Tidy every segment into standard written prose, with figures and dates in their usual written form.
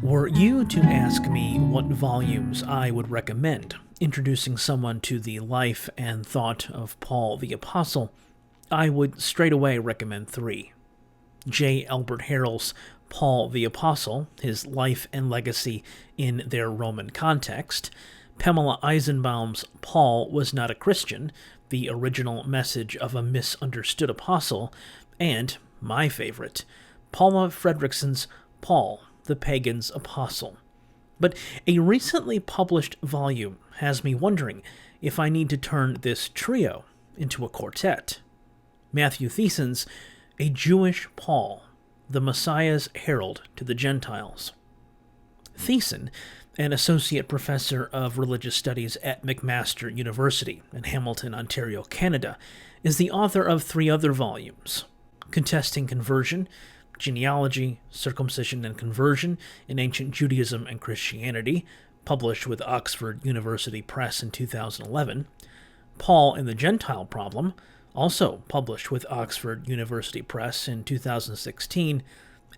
Were you to ask me what volumes I would recommend introducing someone to the life and thought of Paul the Apostle, I would straight away recommend three. J. Albert Harrell's Paul the Apostle, His Life and Legacy in Their Roman Context, Pamela Eisenbaum's Paul Was Not a Christian, The Original Message of a Misunderstood Apostle, and, my favorite, Paula Fredrikson's Paul, the Pagan's Apostle. But a recently published volume has me wondering if I need to turn this trio into a quartet. Matthew Thiessen's A Jewish Paul, the Messiah's Herald to the Gentiles. Thiessen, an associate professor of religious studies at McMaster University in Hamilton, Ontario, Canada, is the author of three other volumes: Contesting Conversion, Genealogy, Circumcision, and Conversion in Ancient Judaism and Christianity, published with Oxford University Press in 2011, Paul and the Gentile Problem, also published with Oxford University Press in 2016,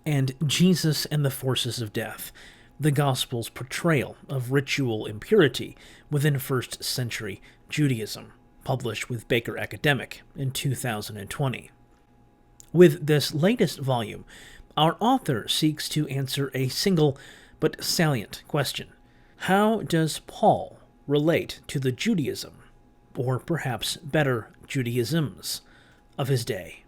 and Jesus and the Forces of Death, the Gospel's portrayal of ritual impurity within first century Judaism, published with Baker Academic in 2020. With this latest volume, our author seeks to answer a single but salient question. How does Paul relate to the Judaism, or perhaps better, Judaisms, of his day?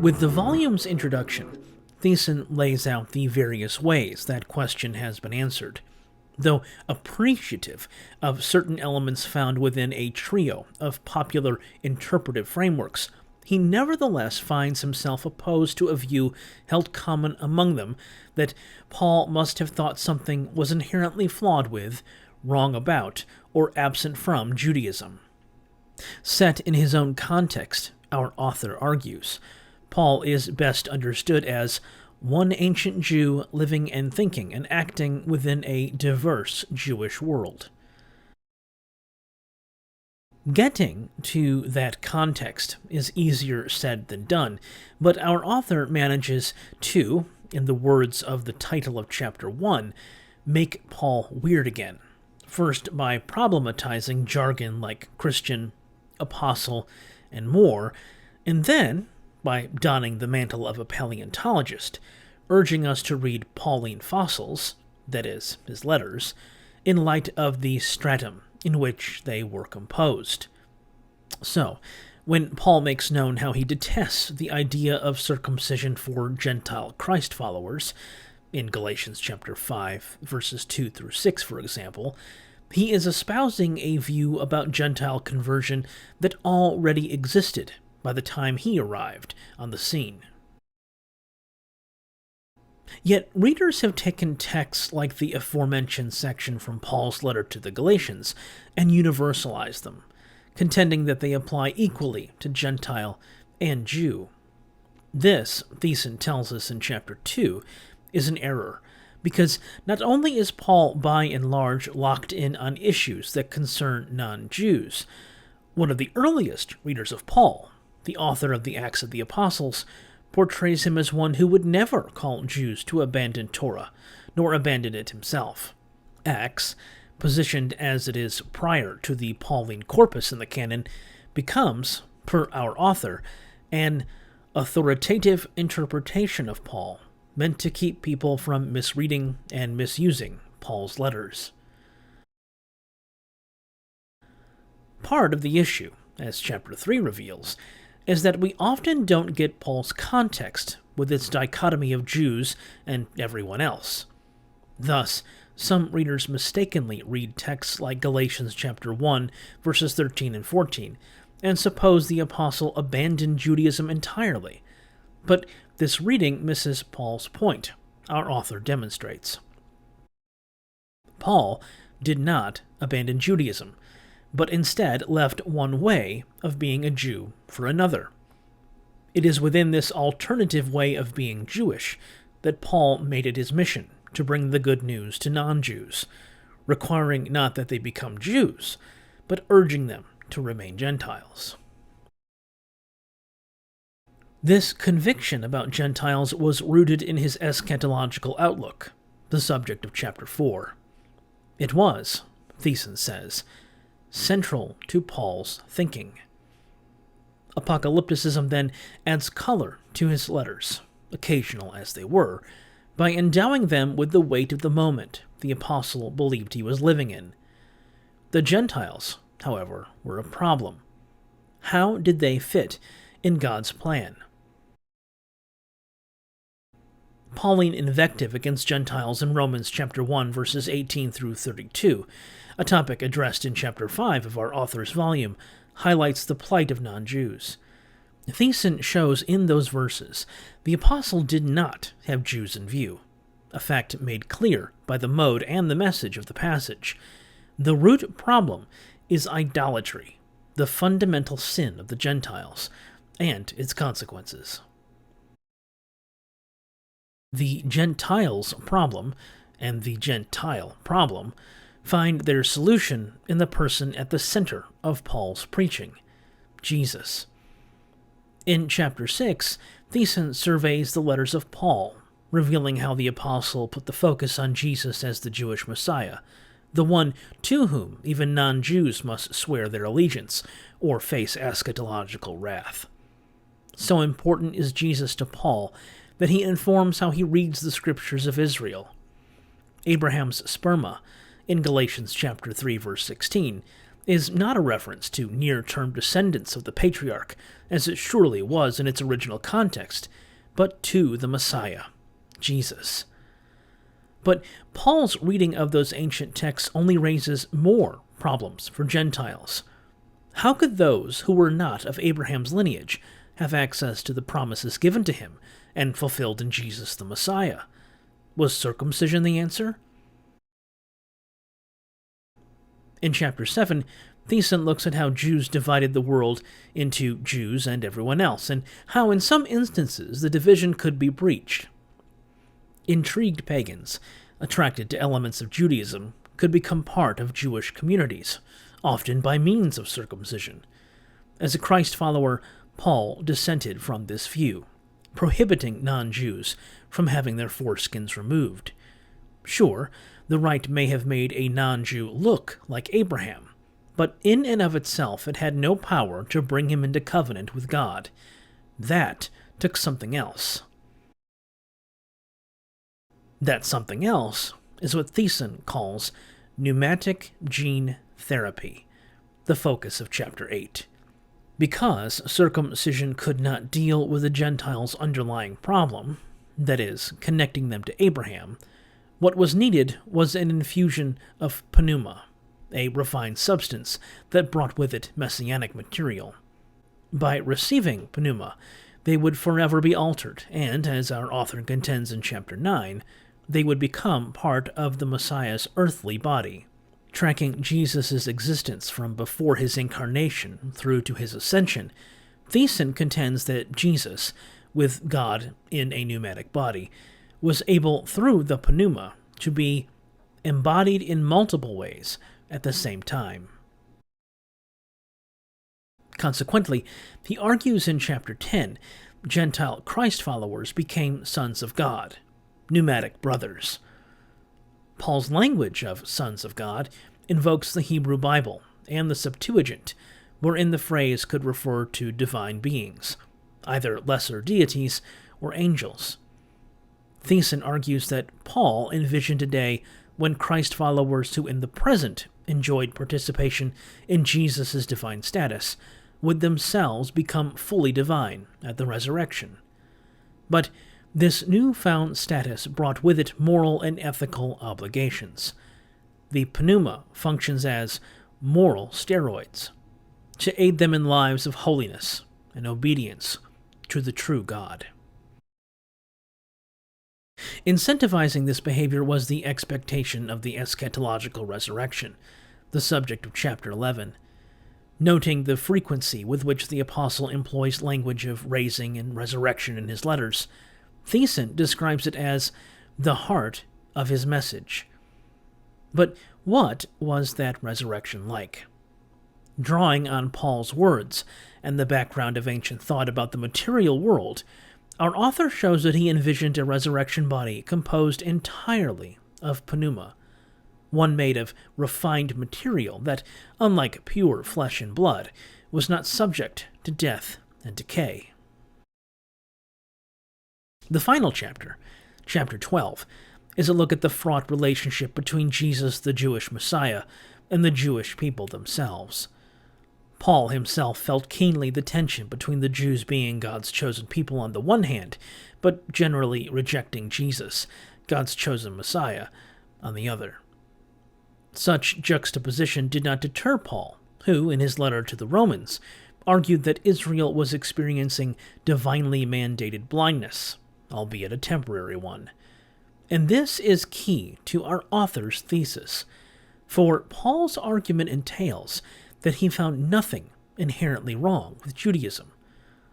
With the volume's introduction, Thiessen lays out the various ways that question has been answered. Though appreciative of certain elements found within a trio of popular interpretive frameworks, he nevertheless finds himself opposed to a view held common among them that Paul must have thought something was inherently flawed with, wrong about, or absent from Judaism. Set in his own context, our author argues, Paul is best understood as one ancient Jew living and thinking and acting within a diverse Jewish world. Getting to that context is easier said than done, but our author manages to, in the words of the title of Chapter 1, make Paul weird again. First by problematizing jargon like Christian, apostle, and more, and then by donning the mantle of a paleontologist, urging us to read Pauline fossils, that is, his letters, in light of the stratum in which they were composed. So, when Paul makes known how he detests the idea of circumcision for Gentile Christ followers, in Galatians chapter 5, verses 2 through 6, for example, he is espousing a view about Gentile conversion that already existed by the time he arrived on the scene. Yet readers have taken texts like the aforementioned section from Paul's letter to the Galatians and universalized them, contending that they apply equally to Gentile and Jew. This, Thiessen tells us in chapter 2, is an error, because not only is Paul by and large locked in on issues that concern non-Jews, one of the earliest readers of Paul, the author of the Acts of the Apostles, portrays him as one who would never call Jews to abandon Torah, nor abandon it himself. Acts, positioned as it is prior to the Pauline corpus in the canon, becomes, per our author, an authoritative interpretation of Paul, meant to keep people from misreading and misusing Paul's letters. Part of the issue, as chapter 3 reveals, is that we often don't get Paul's context with its dichotomy of Jews and everyone else. Thus, some readers mistakenly read texts like Galatians chapter 1, verses 13 and 14, and suppose the apostle abandoned Judaism entirely. But this reading misses Paul's point, our author demonstrates. Paul did not abandon Judaism, but instead left one way of being a Jew for another. It is within this alternative way of being Jewish that Paul made it his mission to bring the good news to non-Jews, requiring not that they become Jews, but urging them to remain Gentiles. This conviction about Gentiles was rooted in his eschatological outlook, the subject of chapter 4. It was, Thiessen says, central to Paul's thinking. Apocalypticism then adds color to his letters, occasional as they were, by endowing them with the weight of the moment the apostle believed he was living in. The Gentiles, however, were a problem. How did they fit in God's plan? Pauline invective against Gentiles in Romans chapter 1, verses 18 through 32, a topic addressed in chapter 5 of our author's volume, highlights the plight of non-Jews. Thiessen shows in those verses the apostle did not have Jews in view, a fact made clear by the mode and the message of the passage. The root problem is idolatry, the fundamental sin of the Gentiles, and its consequences. The Gentiles problem and the Gentile problem find their solution in the person at the center of Paul's preaching, Jesus. In chapter 6, Thiessen surveys the letters of Paul, revealing how the apostle put the focus on Jesus as the Jewish Messiah, the one to whom even non-Jews must swear their allegiance or face eschatological wrath. So important is Jesus to Paul that he informs how he reads the scriptures of Israel. Abraham's sperma, in Galatians chapter 3, verse 16, is not a reference to near-term descendants of the patriarch, as it surely was in its original context, but to the Messiah, Jesus. But Paul's reading of those ancient texts only raises more problems for Gentiles. How could those who were not of Abraham's lineage have access to the promises given to him and fulfilled in Jesus the Messiah? Was circumcision the answer? In chapter 7, Thiessen looks at how Jews divided the world into Jews and everyone else, and how in some instances the division could be breached. Intrigued pagans, attracted to elements of Judaism, could become part of Jewish communities, often by means of circumcision. As a Christ follower, Paul dissented from this view, prohibiting non-Jews from having their foreskins removed. Sure, the rite may have made a non-Jew look like Abraham, but in and of itself it had no power to bring him into covenant with God. That took something else. That something else is what Thiessen calls pneumatic gene therapy, the focus of chapter 8. Because circumcision could not deal with the Gentiles' underlying problem, that is, connecting them to Abraham, what was needed was an infusion of pneuma, a refined substance that brought with it messianic material. By receiving pneuma, they would forever be altered, and, as our author contends in chapter 9, they would become part of the Messiah's earthly body, tracking Jesus' existence from before his incarnation through to his ascension. Thiessen contends that Jesus, with God in a pneumatic body, was able, through the pneuma, to be embodied in multiple ways at the same time. Consequently, he argues in chapter 10, Gentile Christ followers became sons of God, pneumatic brothers. Paul's language of sons of God invokes the Hebrew Bible and the Septuagint, wherein the phrase could refer to divine beings, either lesser deities or angels. Thiessen argues that Paul envisioned a day when Christ followers who in the present enjoyed participation in Jesus' divine status would themselves become fully divine at the resurrection. But this newfound status brought with it moral and ethical obligations. The pneuma functions as moral steroids, to aid them in lives of holiness and obedience to the true God. Incentivizing this behavior was the expectation of the eschatological resurrection, the subject of chapter 11. Noting the frequency with which the apostle employs language of raising and resurrection in his letters, Thiessen describes it as the heart of his message. But what was that resurrection like? Drawing on Paul's words and the background of ancient thought about the material world, our author shows that he envisioned a resurrection body composed entirely of pneuma, one made of refined material that, unlike pure flesh and blood, was not subject to death and decay. The final chapter, chapter 12, is a look at the fraught relationship between Jesus, the Jewish Messiah, and the Jewish people themselves. Paul himself felt keenly the tension between the Jews being God's chosen people on the one hand, but generally rejecting Jesus, God's chosen Messiah, on the other. Such juxtaposition did not deter Paul, who, in his letter to the Romans, argued that Israel was experiencing divinely mandated blindness, albeit a temporary one. And this is key to our author's thesis, for Paul's argument entails that he found nothing inherently wrong with Judaism,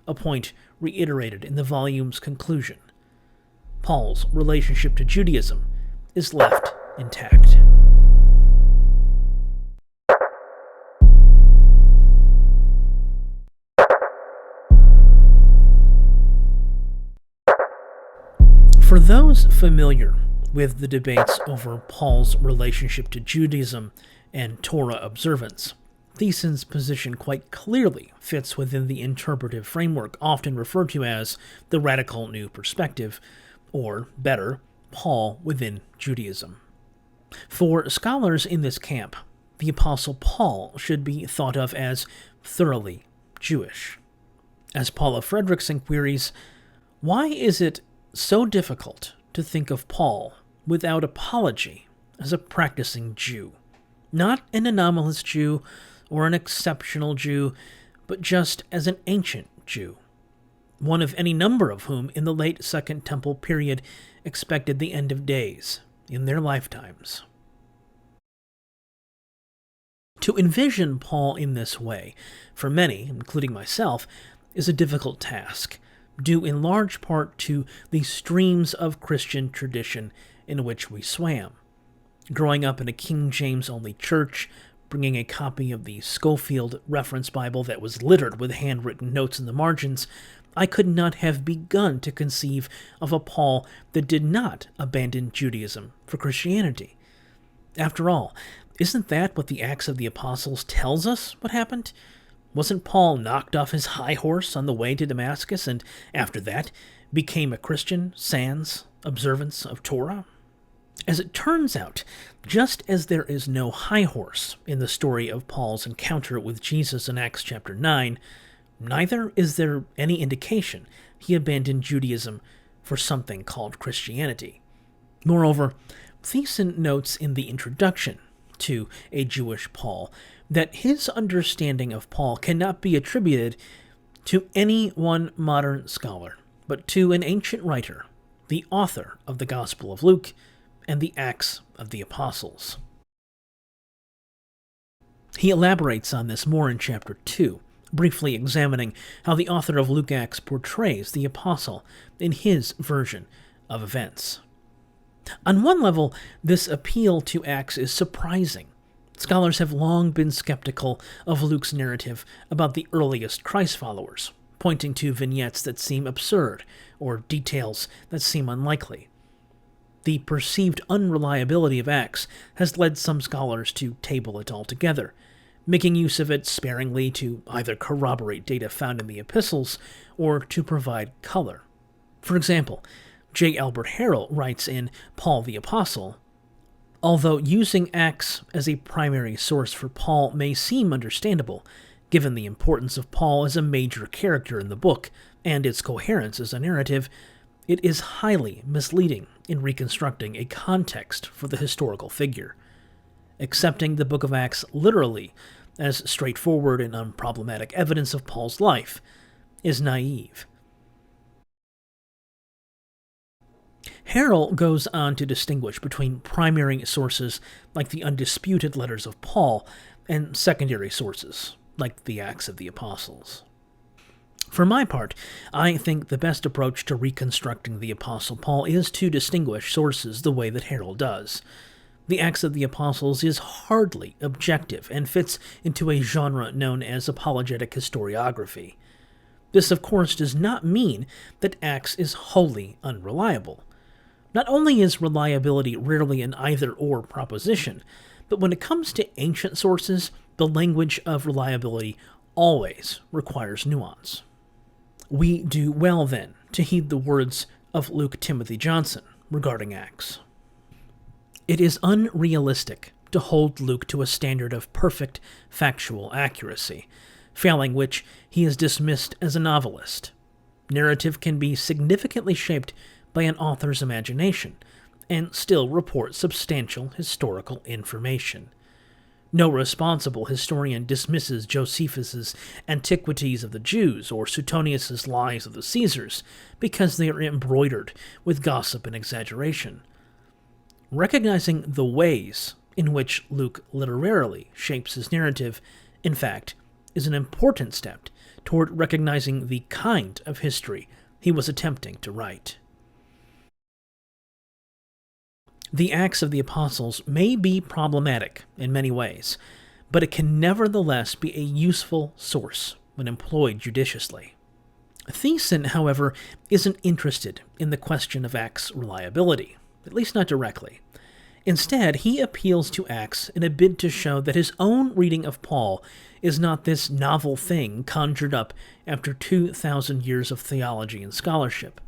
a point reiterated in the volume's conclusion. Paul's relationship to Judaism is left intact. For those familiar with the debates over Paul's relationship to Judaism and Torah observance, Thiessen's position quite clearly fits within the interpretive framework often referred to as the radical new perspective, or, better, Paul within Judaism. For scholars in this camp, the Apostle Paul should be thought of as thoroughly Jewish. As Paula Fredrickson queries, why is it so difficult to think of Paul without apology as a practicing Jew? Not an anomalous Jew or an exceptional Jew, but just as an ancient Jew, one of any number of whom in the late Second Temple period expected the end of days in their lifetimes. To envision Paul in this way, for many, including myself, is a difficult task, due in large part to the streams of Christian tradition in which we swam. Growing up in a King James-only church, bringing a copy of the Schofield Reference Bible that was littered with handwritten notes in the margins, I could not have begun to conceive of a Paul that did not abandon Judaism for Christianity. After all, isn't that what the Acts of the Apostles tells us what happened? Wasn't Paul knocked off his high horse on the way to Damascus, and after that became a Christian sans observance of Torah? As it turns out, just as there is no high horse in the story of Paul's encounter with Jesus in Acts chapter 9, neither is there any indication he abandoned Judaism for something called Christianity. Moreover, Thiessen notes in the introduction to A Jewish Paul that his understanding of Paul cannot be attributed to any one modern scholar, but to an ancient writer, the author of the Gospel of Luke and the Acts of the Apostles. He elaborates on this more in chapter 2, briefly examining how the author of Luke Acts portrays the apostle in his version of events. On one level, this appeal to Acts is surprising. Scholars have long been skeptical of Luke's narrative about the earliest Christ followers, pointing to vignettes that seem absurd or details that seem unlikely. The perceived unreliability of Acts has led some scholars to table it altogether, making use of it sparingly to either corroborate data found in the epistles or to provide color. For example, J. Albert Harrell writes in Paul the Apostle, although using Acts as a primary source for Paul may seem understandable, given the importance of Paul as a major character in the book and its coherence as a narrative, it is highly misleading in reconstructing a context for the historical figure. Accepting the book of Acts literally as straightforward and unproblematic evidence of Paul's life is naive. Harrell goes on to distinguish between primary sources like the undisputed letters of Paul and secondary sources like the Acts of the Apostles. For my part, I think the best approach to reconstructing the Apostle Paul is to distinguish sources the way that Harold does. The Acts of the Apostles is hardly objective and fits into a genre known as apologetic historiography. This, of course, does not mean that Acts is wholly unreliable. Not only is reliability rarely an either-or proposition, but when it comes to ancient sources, the language of reliability always requires nuance. We do well, then, to heed the words of Luke Timothy Johnson regarding Acts. It is unrealistic to hold Luke to a standard of perfect factual accuracy, failing which he is dismissed as a novelist. Narrative can be significantly shaped by an author's imagination and still report substantial historical information. No responsible historian dismisses Josephus's Antiquities of the Jews or Suetonius's Lives of the Caesars because they are embroidered with gossip and exaggeration. Recognizing the ways in which Luke literarily shapes his narrative, in fact, is an important step toward recognizing the kind of history he was attempting to write. The Acts of the Apostles may be problematic in many ways, but it can nevertheless be a useful source when employed judiciously. Thiessen, however, isn't interested in the question of Acts' reliability, at least not directly. Instead, he appeals to Acts in a bid to show that his own reading of Paul is not this novel thing conjured up after 2,000 years of theology and scholarship.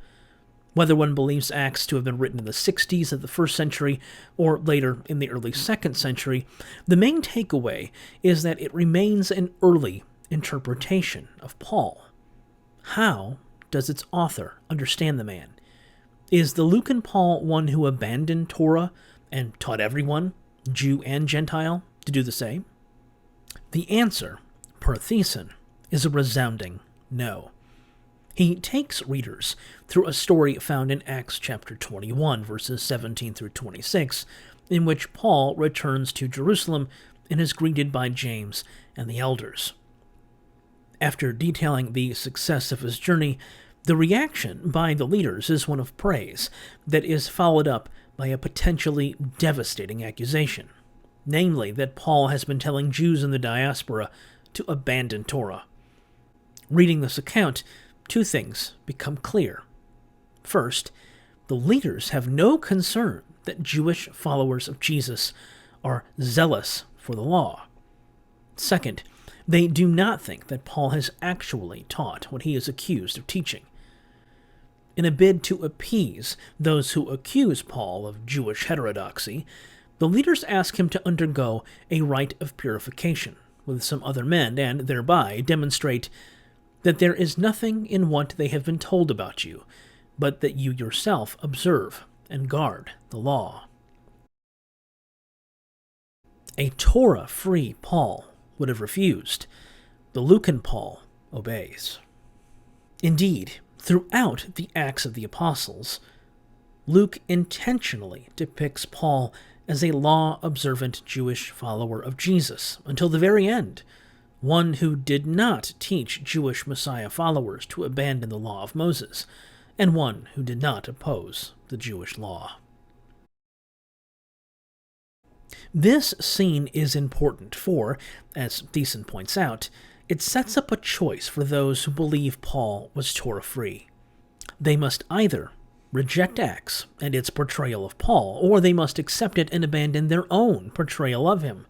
Whether one believes Acts to have been written in the 60s of the 1st century or later in the early 2nd century, the main takeaway is that it remains an early interpretation of Paul. How does its author understand the man? Is the Lucan Paul one who abandoned Torah and taught everyone, Jew and Gentile, to do the same? The answer, per Thiessen, is a resounding no. He takes readers through a story found in Acts chapter 21, verses 17 through 26, in which Paul returns to Jerusalem and is greeted by James and the elders. After detailing the success of his journey, the reaction by the leaders is one of praise that is followed up by a potentially devastating accusation, namely that Paul has been telling Jews in the diaspora to abandon Torah. Reading this account, two things become clear. First, the leaders have no concern that Jewish followers of Jesus are zealous for the law. Second, they do not think that Paul has actually taught what he is accused of teaching. In a bid to appease those who accuse Paul of Jewish heterodoxy, the leaders ask him to undergo a rite of purification with some other men and thereby demonstrate that there is nothing in what they have been told about you, but that you yourself observe and guard the law. A Torah-free Paul would have refused. The Lucan Paul obeys. Indeed, throughout the Acts of the Apostles, Luke intentionally depicts Paul as a law-observant Jewish follower of Jesus until the very end, one who did not teach Jewish Messiah followers to abandon the law of Moses, and one who did not oppose the Jewish law. This scene is important for, as Thiessen points out, it sets up a choice for those who believe Paul was Torah-free. They must either reject Acts and its portrayal of Paul, or they must accept it and abandon their own portrayal of him.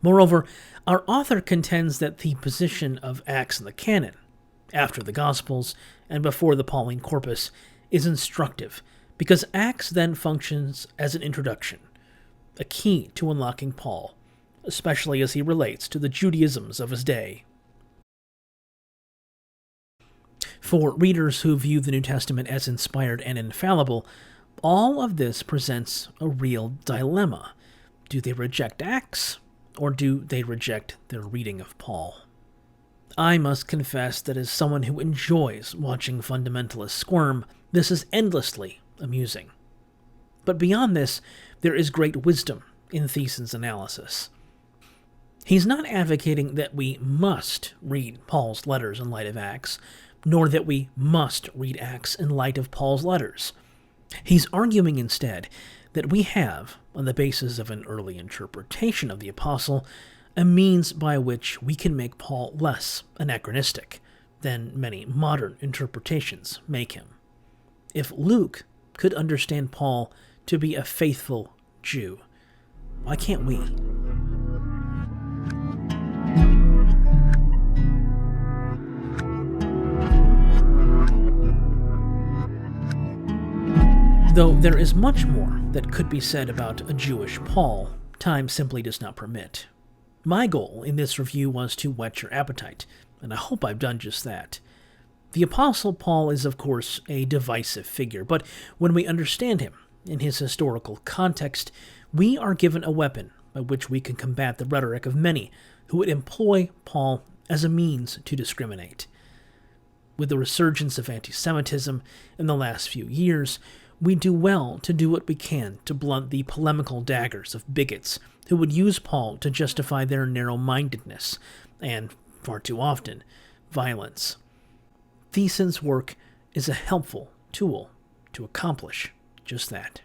Moreover, our author contends that the position of Acts in the canon, after the Gospels and before the Pauline corpus, is instructive, because Acts then functions as an introduction, a key to unlocking Paul, especially as he relates to the Judaisms of his day. For readers who view the New Testament as inspired and infallible, all of this presents a real dilemma. Do they reject Acts, or do they reject their reading of Paul? I must confess that as someone who enjoys watching fundamentalists squirm, this is endlessly amusing. But beyond this, there is great wisdom in Thiessen's analysis. He's not advocating that we must read Paul's letters in light of Acts, nor that we must read Acts in light of Paul's letters. He's arguing instead that we have, on the basis of an early interpretation of the apostle, a means by which we can make Paul less anachronistic than many modern interpretations make him. If Luke could understand Paul to be a faithful Jew, why can't we? Though there is much more that could be said about a Jewish Paul, time simply does not permit. My goal in this review was to whet your appetite, and I hope I've done just that. The Apostle Paul is, of course, a divisive figure, but when we understand him in his historical context, we are given a weapon by which we can combat the rhetoric of many who would employ Paul as a means to discriminate. With the resurgence of anti-Semitism in the last few years, we do well to do what we can to blunt the polemical daggers of bigots who would use Paul to justify their narrow-mindedness and, far too often, violence. Thiessen's work is a helpful tool to accomplish just that.